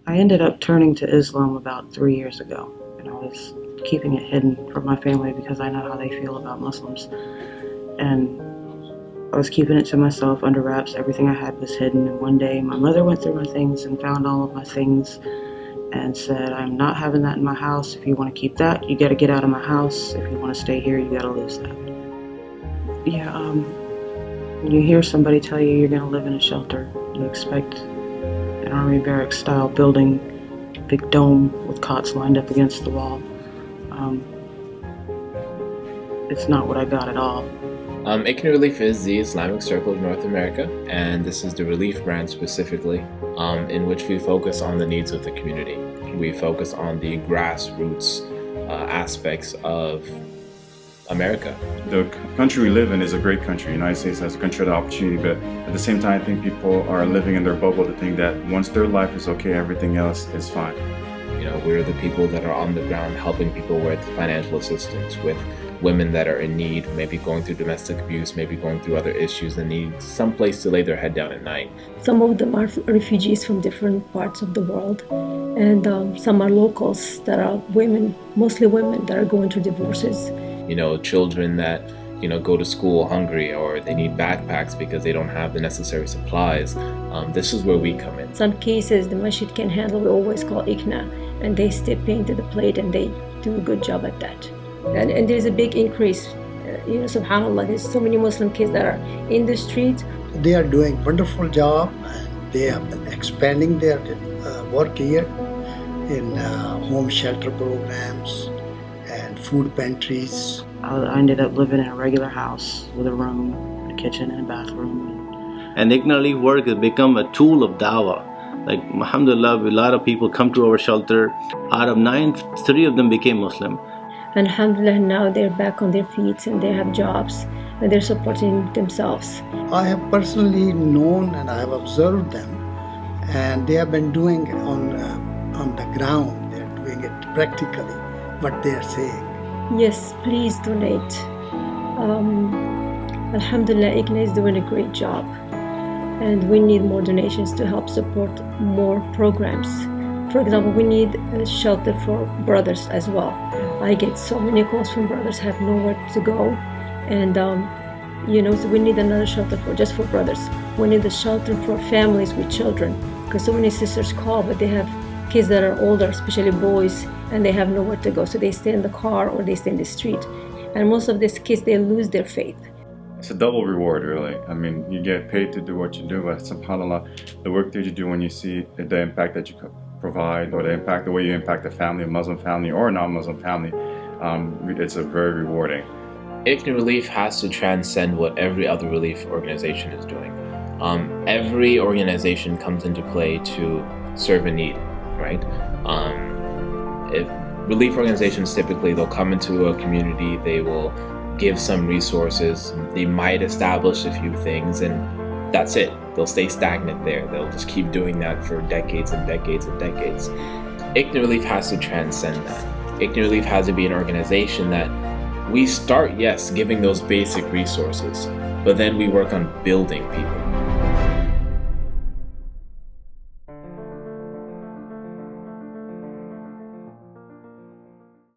I ended up turning to Islam about 3 years ago, and I was keeping it hidden from my family because I know how they feel about Muslims. And I was keeping it to myself under wraps. Everything I had was hidden. And one day my mother went through my things and found all of my things and said, I'm not having that in my house. If you want to keep that, you got to get out of my house. If you want to stay here, you got to lose that. Yeah, when you hear somebody tell you you're going to live in a shelter, you expect an army barracks style building, big dome with cots lined up against the wall. It's not what I got at all. ICNA Relief is the Islamic Circle of North America, and this is the Relief branch specifically, in which we focus on the needs of the community. We focus on the grassroots aspects of America. The country we live in is a great country. The United States has a country of opportunity, but at the same time, I think people are living in their bubble to think that once their life is okay, everything else is fine. You know, we're the people that are on the ground helping people with financial assistance, with women that are in need, maybe going through domestic abuse, maybe going through other issues and need some place to lay their head down at night. Some of them are refugees from different parts of the world, and some are locals that are women, mostly women that are going through divorces. You know, children that, you know, go to school hungry or they need backpacks because they don't have the necessary supplies. This is where we come in. Some cases the masjid can handle, we always call ICNA, and they step into the plate and they do a good job at that. And there's a big increase. Subhanallah, there's so many Muslim kids that are in the street. They are doing a wonderful job, and they have been expanding their work here in home shelter programs and food pantries. I ended up living in a regular house with a room, a kitchen, and a bathroom. And ICNA Relief work has become a tool of dawah. Like, alhamdulillah, a lot of people come to our shelter. Out of 9, 3 of them became Muslim. And alhamdulillah, now they're back on their feet and they have jobs and they're supporting themselves. I have personally known and I have observed them, and they have been doing it on the ground. They're doing it practically, what they are saying. Yes, please donate. Alhamdulillah, ICNA is doing a great job, and we need more donations to help support more programs. For example, we need a shelter for brothers as well. I get so many calls from brothers have nowhere to go, and so we need another shelter just for brothers. We need a shelter for families with children, because so many sisters call, but they have kids that are older, especially boys, and they have nowhere to go, so they stay in the car or they stay in the street. And most of these kids, they lose their faith. It's a double reward, really. I mean, you get paid to do what you do, but subhanAllah, the work that you do when you see the impact that you provide, or the way you impact a family, a Muslim family or a non-Muslim family, it's a very rewarding. ICNA Relief has to transcend what every other relief organization is doing. Every organization comes into play to serve a need, right? If relief organizations, typically they'll come into a community, they will give some resources, they might establish a few things, and that's it. They'll stay stagnant there. They'll just keep doing that for decades and decades and decades. ICNA Relief has to transcend that. ICNA Relief has to be an organization that we start, yes, giving those basic resources, but then we work on building people.